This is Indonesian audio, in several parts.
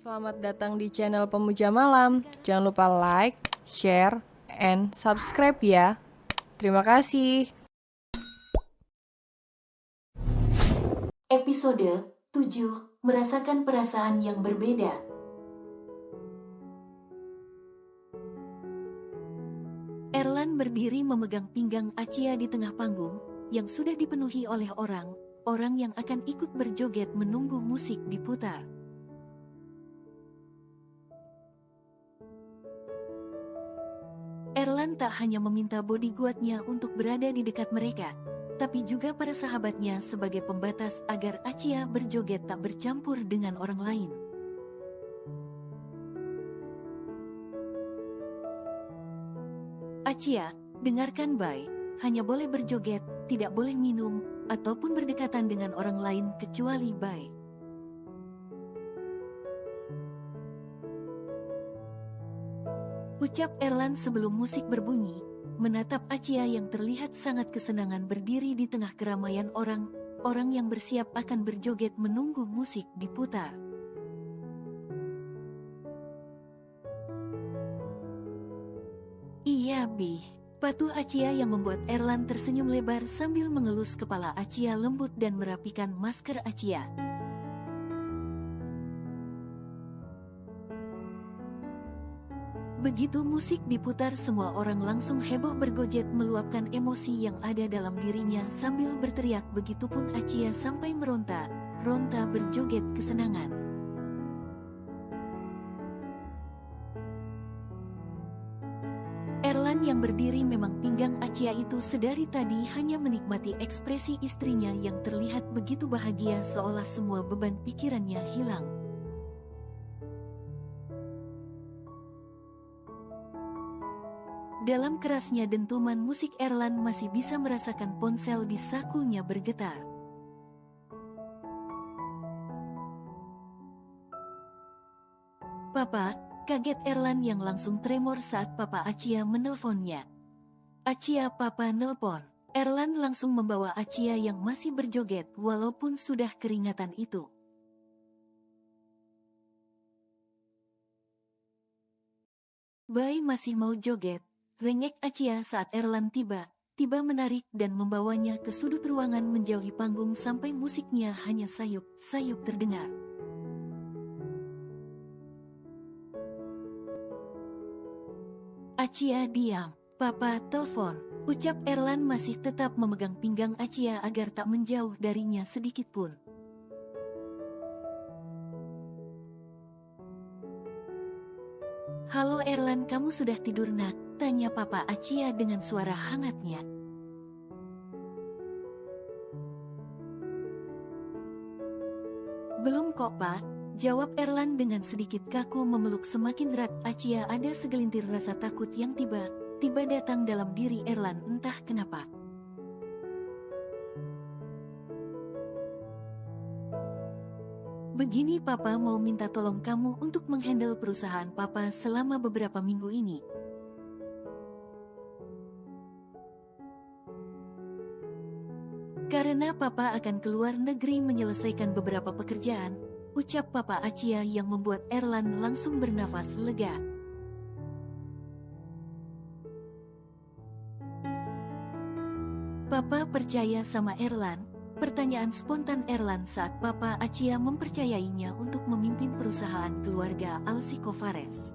Selamat datang di channel Pemuja Malam. Jangan lupa like, share, and subscribe ya. Terima kasih. Episode 7. Merasakan perasaan yang berbeda. Erlan berdiri memegang pinggang Acia di tengah panggung, yang sudah dipenuhi oleh orang yang akan ikut berjoget menunggu musik diputar. Erlan tak hanya meminta bodyguardnya untuk berada di dekat mereka, tapi juga para sahabatnya sebagai pembatas agar Acia berjoget tak bercampur dengan orang lain. Acia, dengarkan baik, hanya boleh berjoget, tidak boleh minum, ataupun berdekatan dengan orang lain kecuali baik. Ucap Erlan sebelum musik berbunyi, menatap Acia yang terlihat sangat kesenangan berdiri di tengah keramaian orang yang bersiap akan berjoget menunggu musik diputar. Iya, Bi. Patuh Acia yang membuat Erlan tersenyum lebar sambil mengelus kepala Acia lembut dan merapikan masker Acia. Begitu musik diputar, semua orang langsung heboh bergojet meluapkan emosi yang ada dalam dirinya sambil berteriak, begitupun Acia sampai meronta berjoget kesenangan. Erlan yang berdiri memang pinggang Acia itu sedari tadi hanya menikmati ekspresi istrinya yang terlihat begitu bahagia seolah semua beban pikirannya hilang. Dalam kerasnya dentuman musik, Erlan masih bisa merasakan ponsel di sakunya bergetar. "Papa," kaget Erlan yang langsung tremor saat Papa Acia menelponnya. "Acia, Papa nelpon." Erlan langsung membawa Acia yang masih berjoget walaupun sudah keringatan itu. "Bay masih mau joget?" rengek Acia saat Erlan tiba menarik dan membawanya ke sudut ruangan menjauhi panggung sampai musiknya hanya sayup-sayup terdengar. "Acia, diam. Papa telepon," ucap Erlan masih tetap memegang pinggang Acia agar tak menjauh darinya sedikit pun. "Halo Erlan, kamu sudah tidur nak?" tanya Papa Acia dengan suara hangatnya. "Belum kok Pak," jawab Erlan dengan sedikit kaku memeluk semakin erat Acia. Ada segelintir rasa takut yang tiba-tiba datang dalam diri Erlan entah kenapa. "Begini, Papa mau minta tolong kamu untuk menghandle perusahaan Papa selama beberapa minggu ini." "Karena Papa akan keluar negeri menyelesaikan beberapa pekerjaan," ucap Papa Acia yang membuat Erlan langsung bernafas lega. "Papa percaya sama Erlan?" Pertanyaan spontan Erlan saat Papa Acia mempercayainya untuk memimpin perusahaan keluarga Alsikovares.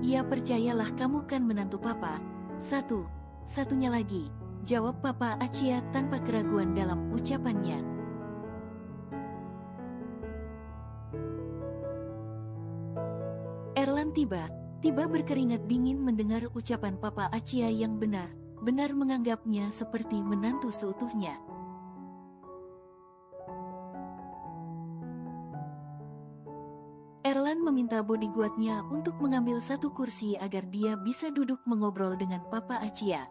"Ya percayalah, kamu kan menantu Papa. Satunya lagi," jawab Papa Acia tanpa keraguan dalam ucapannya. Erlan tiba berkeringat dingin mendengar ucapan Papa Acia yang benar menganggapnya seperti menantu seutuhnya. Erlan meminta bodyguardnya untuk mengambil satu kursi agar dia bisa duduk mengobrol dengan Papa Acia.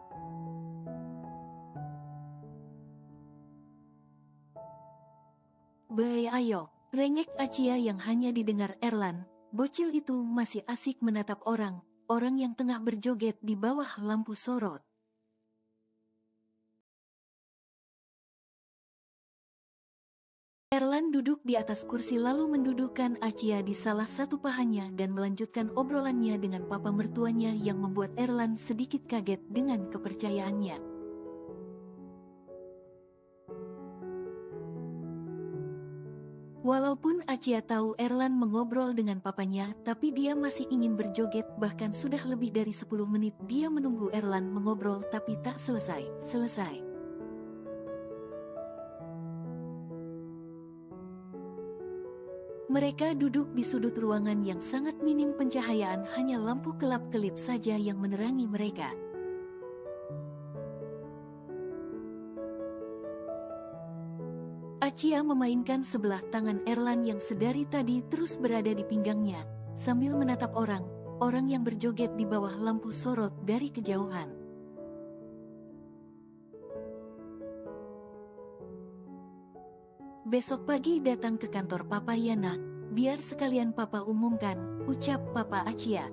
"Bay, ayo," rengek Acia yang hanya didengar Erlan. Bocil itu masih asik menatap orang yang tengah berjoget di bawah lampu sorot. Erlan duduk di atas kursi lalu mendudukkan Acia di salah satu pahanya dan melanjutkan obrolannya dengan papa mertuanya yang membuat Erlan sedikit kaget dengan kepercayaannya. Walaupun Acia tahu Erlan mengobrol dengan papanya, tapi dia masih ingin berjoget. Bahkan sudah lebih dari 10 menit dia menunggu Erlan mengobrol tapi tak selesai. Mereka duduk di sudut ruangan yang sangat minim pencahayaan, hanya lampu kelap-kelip saja yang menerangi mereka. Acia memainkan sebelah tangan Erlan yang sedari tadi terus berada di pinggangnya, sambil menatap orang yang berjoget di bawah lampu sorot dari kejauhan. Besok pagi datang ke kantor papa ya nak, biar sekalian papa umumkan, ucap papa Acia.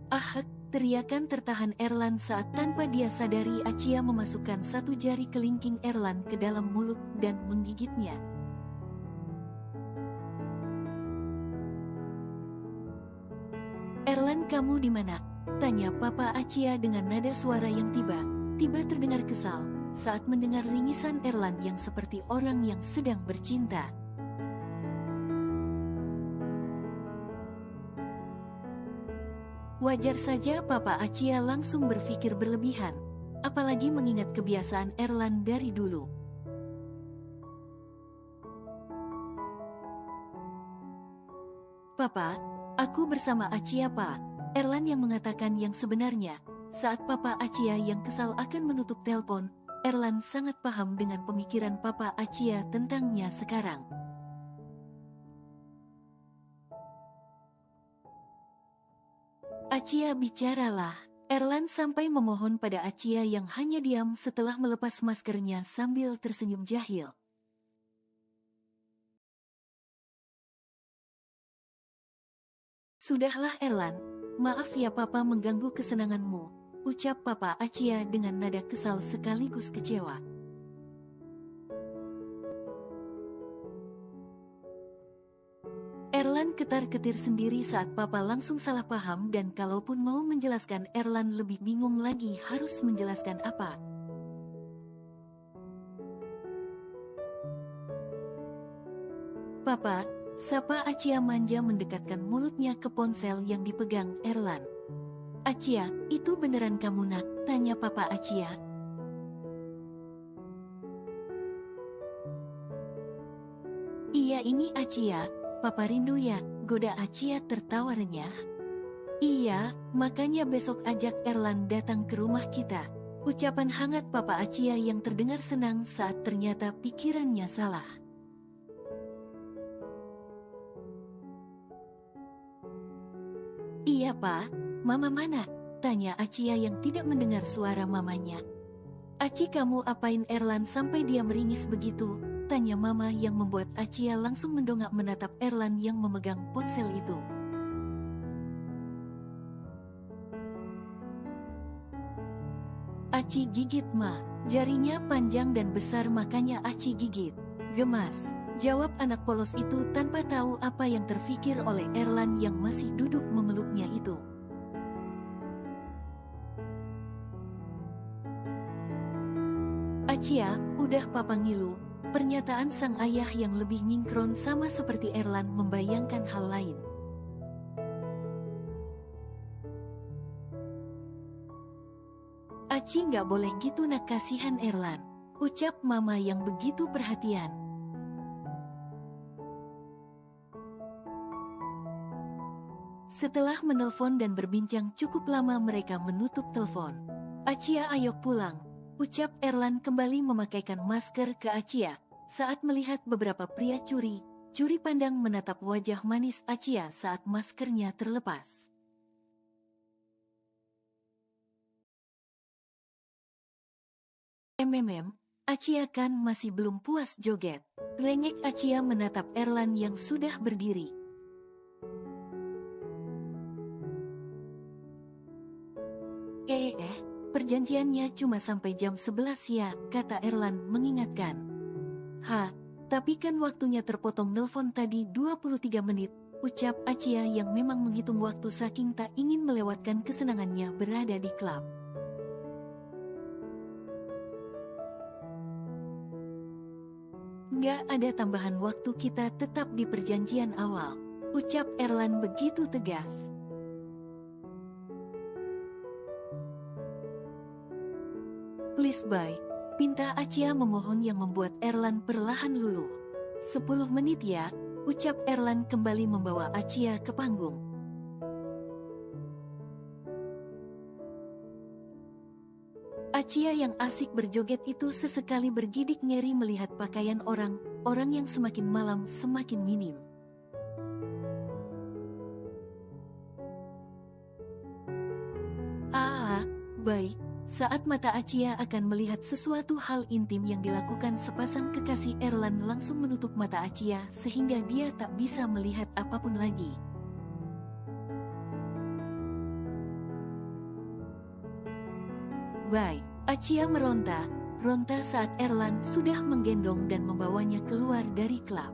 Ahek, teriakan tertahan Erlan saat tanpa dia sadari Acia memasukkan satu jari kelingking Erlan ke dalam mulut dan menggigitnya. Erlan, kamu di mana? Tanya papa Acia dengan nada suara yang tiba-tiba terdengar kesal saat mendengar ringisan Erlan yang seperti orang yang sedang bercinta. Wajar saja papa Acia langsung berpikir berlebihan, apalagi mengingat kebiasaan Erlan dari dulu. Papa, aku bersama Acia pak. Erlan yang mengatakan yang sebenarnya. Saat papa Acia yang kesal akan menutup telepon, Erlan sangat paham dengan pemikiran papa Acia tentangnya sekarang. Acia, bicaralah. Erlan sampai memohon pada Acia yang hanya diam setelah melepas maskernya sambil tersenyum jahil. Sudahlah Erlan, maaf ya papa mengganggu kesenanganmu, ucap papa Acia dengan nada kesal sekaligus kecewa. Erlan ketar-ketir sendiri saat papa langsung salah paham dan kalaupun mau menjelaskan Erlan lebih bingung lagi harus menjelaskan apa. Papa, sapa Acia manja mendekatkan mulutnya ke ponsel yang dipegang Erlan. Acia, itu beneran kamu nak? Tanya papa Acia. Iya ini Acia, papa rindu ya, goda Acia tertawa renyah. Iya, makanya besok ajak Erlan datang ke rumah kita. Ucapan hangat papa Acia yang terdengar senang saat ternyata pikirannya salah. Iya pak, mama mana? Tanya Acia yang tidak mendengar suara mamanya. Aci, kamu apain Erlan sampai dia meringis begitu? Tanya mama yang membuat Acia langsung mendongak menatap Erlan yang memegang ponsel itu. Aci gigit ma, jarinya panjang dan besar makanya Aci gigit. Gemas, jawab anak polos itu tanpa tahu apa yang terfikir oleh Erlan yang masih duduk memeluknya itu. Acia, udah papa ngilu. Pernyataan sang ayah yang lebih nyingkron sama seperti Erlan membayangkan hal lain. Aci nggak boleh gitu nak, kasihan Erlan, ucap mama yang begitu perhatian. Setelah menelpon dan berbincang cukup lama mereka menutup telepon. Acia, ayo pulang, ucap Erlan kembali memakaikan masker ke Acia. Saat melihat beberapa pria curi pandang menatap wajah manis Acia saat maskernya terlepas. Acia kan masih belum puas joget. Rengek Acia menatap Erlan yang sudah berdiri. Perjanjiannya cuma sampai jam 11 ya, kata Erlan mengingatkan. Tapi kan waktunya terpotong nelpon tadi 23 menit, ucap Acia yang memang menghitung waktu saking tak ingin melewatkan kesenangannya berada di klub. Nggak ada tambahan waktu, kita tetap di perjanjian awal, ucap Erlan begitu tegas. Please bye, pinta Acia memohon yang membuat Erlan perlahan luluh. 10 menit ya, ucap Erlan kembali membawa Acia ke panggung. Acia yang asik berjoget itu sesekali bergidik ngeri melihat pakaian orang yang semakin malam semakin minim. Baik. Saat mata Acia akan melihat sesuatu hal intim yang dilakukan sepasang kekasih, Erlan langsung menutup mata Acia sehingga dia tak bisa melihat apapun lagi. Baik, Acia meronta saat Erlan sudah menggendong dan membawanya keluar dari klub.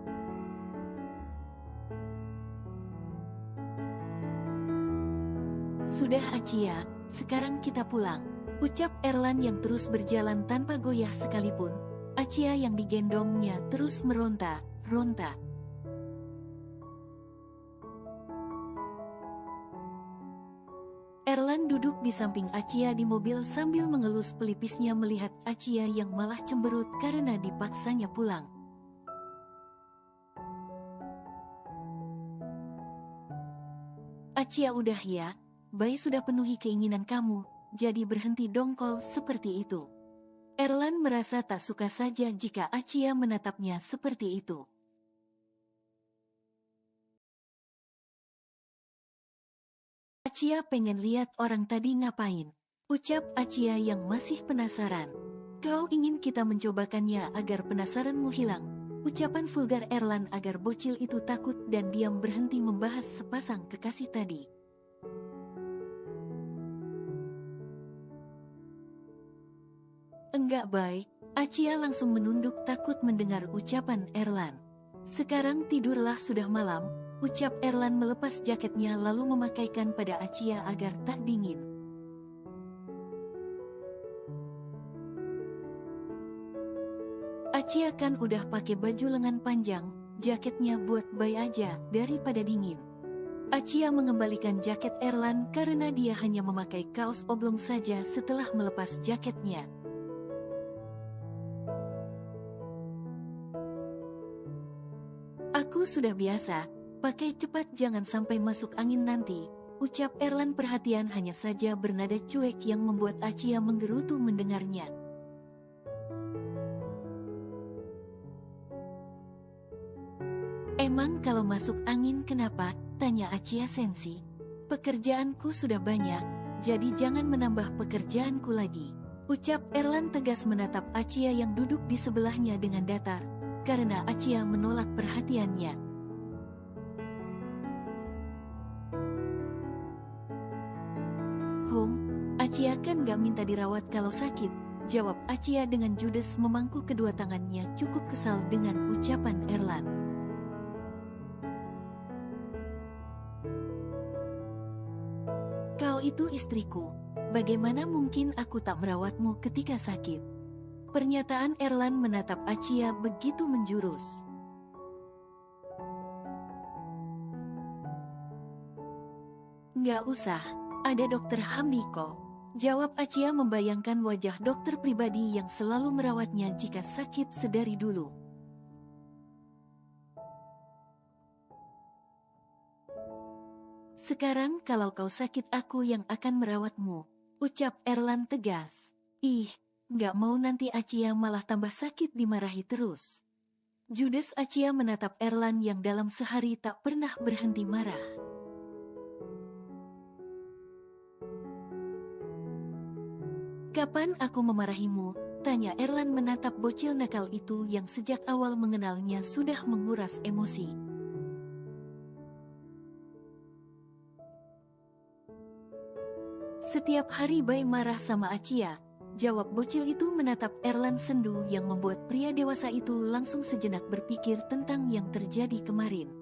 Sudah Acia, sekarang kita pulang, ucap Erlan yang terus berjalan tanpa goyah sekalipun. Acia yang digendongnya terus meronta. Erlan duduk di samping Acia di mobil sambil mengelus pelipisnya melihat Acia yang malah cemberut karena dipaksanya pulang. Acia, udah ya, Bai sudah penuhi keinginan kamu, jadi berhenti dongkol seperti itu. Erlan merasa tak suka saja jika Acia menatapnya seperti itu. Acia pengen lihat orang tadi ngapain, ucap Acia yang masih penasaran. Kau ingin kita mencobakannya agar penasaranmu hilang, ucapan vulgar Erlan agar bocil itu takut dan diam berhenti membahas sepasang kekasih tadi. Enggak baik, Acia langsung menunduk takut mendengar ucapan Erlan. Sekarang tidurlah, sudah malam, ucap Erlan melepas jaketnya lalu memakaikan pada Acia agar tak dingin. Acia kan udah pakai baju lengan panjang, jaketnya buat Bai aja daripada dingin. Acia mengembalikan jaket Erlan karena dia hanya memakai kaos oblong saja setelah melepas jaketnya. Aku sudah biasa, pakai cepat jangan sampai masuk angin nanti, ucap Erlan perhatian hanya saja bernada cuek yang membuat Acia menggerutu mendengarnya. Emang kalau masuk angin kenapa? Tanya Acia sensi. Pekerjaanku sudah banyak, jadi jangan menambah pekerjaanku lagi, ucap Erlan tegas menatap Acia yang duduk di sebelahnya dengan datar. Karena Acia menolak perhatiannya. Acia kan gak minta dirawat kalau sakit, jawab Acia dengan judes memangku kedua tangannya cukup kesal dengan ucapan Erlan. Kau itu istriku, bagaimana mungkin aku tak merawatmu ketika sakit? Pernyataan Erlan menatap Acia begitu menjurus. Nggak usah, ada dokter Hamdiko, jawab Acia membayangkan wajah dokter pribadi yang selalu merawatnya jika sakit sedari dulu. Sekarang kalau kau sakit aku yang akan merawatmu, ucap Erlan tegas. Nggak mau nanti Acia malah tambah sakit dimarahi terus. Judes Acia menatap Erlan yang dalam sehari tak pernah berhenti marah. Kapan aku memarahimu? Tanya Erlan menatap bocil nakal itu yang sejak awal mengenalnya sudah menguras emosi. Setiap hari Bai marah sama Acia. Jawab bocil itu menatap Erlan sendu yang membuat pria dewasa itu langsung sejenak berpikir tentang yang terjadi kemarin.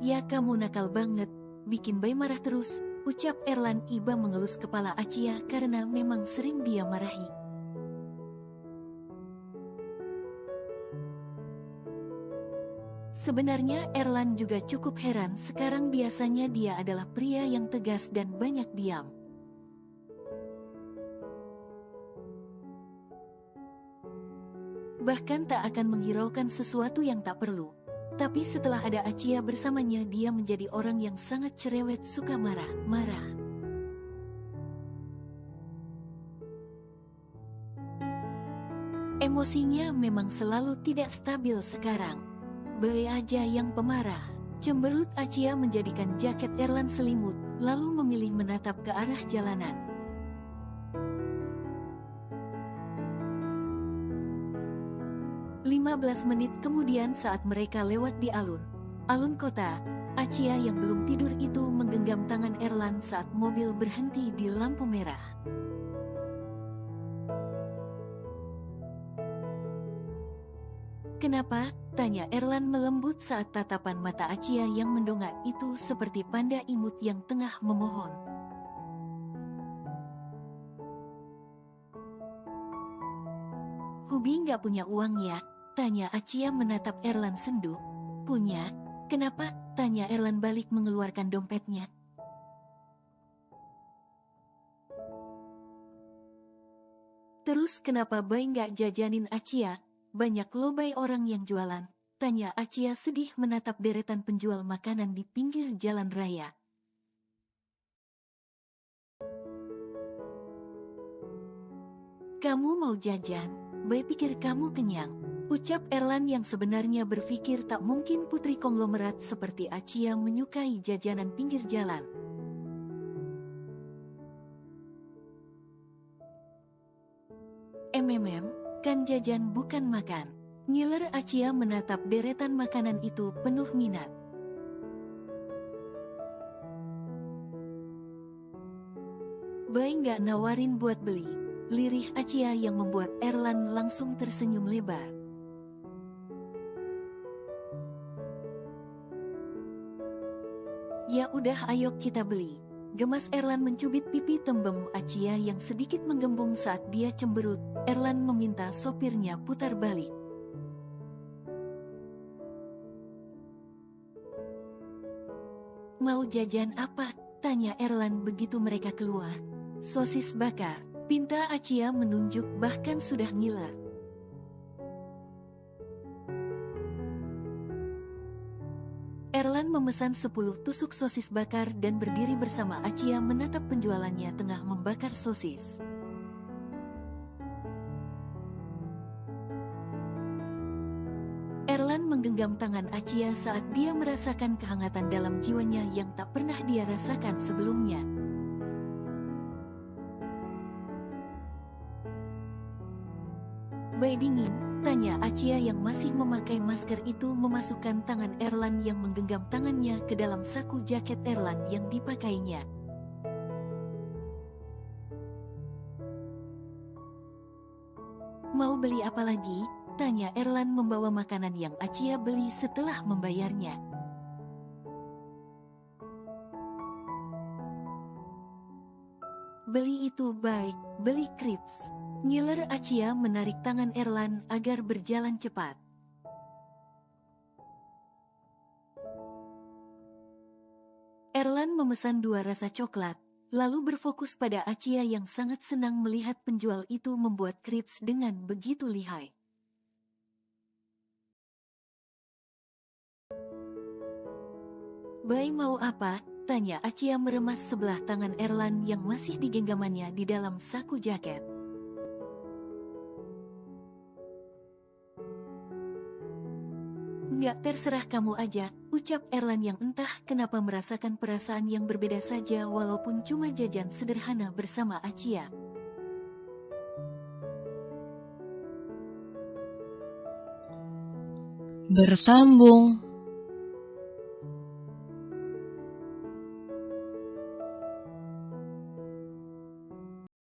Ya kamu nakal banget, bikin Bai marah terus, ucap Erlan iba mengelus kepala Acia karena memang sering dia marahi. Sebenarnya Erlan juga cukup heran sekarang biasanya dia adalah pria yang tegas dan banyak diam. Bahkan tak akan menghiraukan sesuatu yang tak perlu. Tapi setelah ada Acia bersamanya dia menjadi orang yang sangat cerewet suka marah-marah. Emosinya memang selalu tidak stabil sekarang. Bai aja yang pemarah. Cemberut Acia menjadikan jaket Erlan selimut, lalu memilih menatap ke arah jalanan. Lima belas menit kemudian saat mereka lewat di alun kota, Acia yang belum tidur itu menggenggam tangan Erlan saat mobil berhenti di lampu merah. Kenapa? Tanya Erlan melembut saat tatapan mata Acia yang mendongak itu seperti panda imut yang tengah memohon. Hubi nggak punya uang ya? Tanya Acia menatap Erlan sendu. Punya? Kenapa? Tanya Erlan balik mengeluarkan dompetnya. Terus kenapa Bai nggak jajanin Acia? Banyak loh Bai orang yang jualan. Tanya Acia sedih menatap deretan penjual makanan di pinggir jalan raya. Kamu mau jajan? Bai pikir kamu kenyang. Ucap Erlan yang sebenarnya berpikir tak mungkin putri konglomerat seperti Acia menyukai jajanan pinggir jalan. Kan jajan bukan makan. Ngiler Acia menatap deretan makanan itu penuh minat. Bai nggak nawarin buat beli. Lirih Acia yang membuat Erlan langsung tersenyum lebar. Ya udah ayo kita beli. Gemas Erlan mencubit pipi tembem Acia yang sedikit menggembung saat dia cemberut. Erlan meminta sopirnya putar balik. Mau jajan apa? Tanya Erlan begitu mereka keluar. Sosis bakar. Pinta Acia menunjuk bahkan sudah ngiler. Erlan memesan 10 tusuk sosis bakar dan berdiri bersama Acia menatap penjualannya tengah membakar sosis. Erlan menggenggam tangan Acia saat dia merasakan kehangatan dalam jiwanya yang tak pernah dia rasakan sebelumnya. Bai dingin? Tanya Acia yang masih memakai masker itu memasukkan tangan Erlan yang menggenggam tangannya ke dalam saku jaket Erlan yang dipakainya. Mau beli apa lagi? Tanya Erlan membawa makanan yang Acia beli setelah membayarnya. Beli itu baik, beli crepes. Ngiler Acia menarik tangan Erlan agar berjalan cepat. Erlan memesan 2 rasa coklat, lalu berfokus pada Acia yang sangat senang melihat penjual itu membuat crepes dengan begitu lihai. Bai mau apa? Tanya Acia meremas sebelah tangan Erlan yang masih digenggamannya di dalam saku jaket. Nggak, terserah kamu aja, ucap Erlan yang entah kenapa merasakan perasaan yang berbeda saja walaupun cuma jajan sederhana bersama Acia. Bersambung.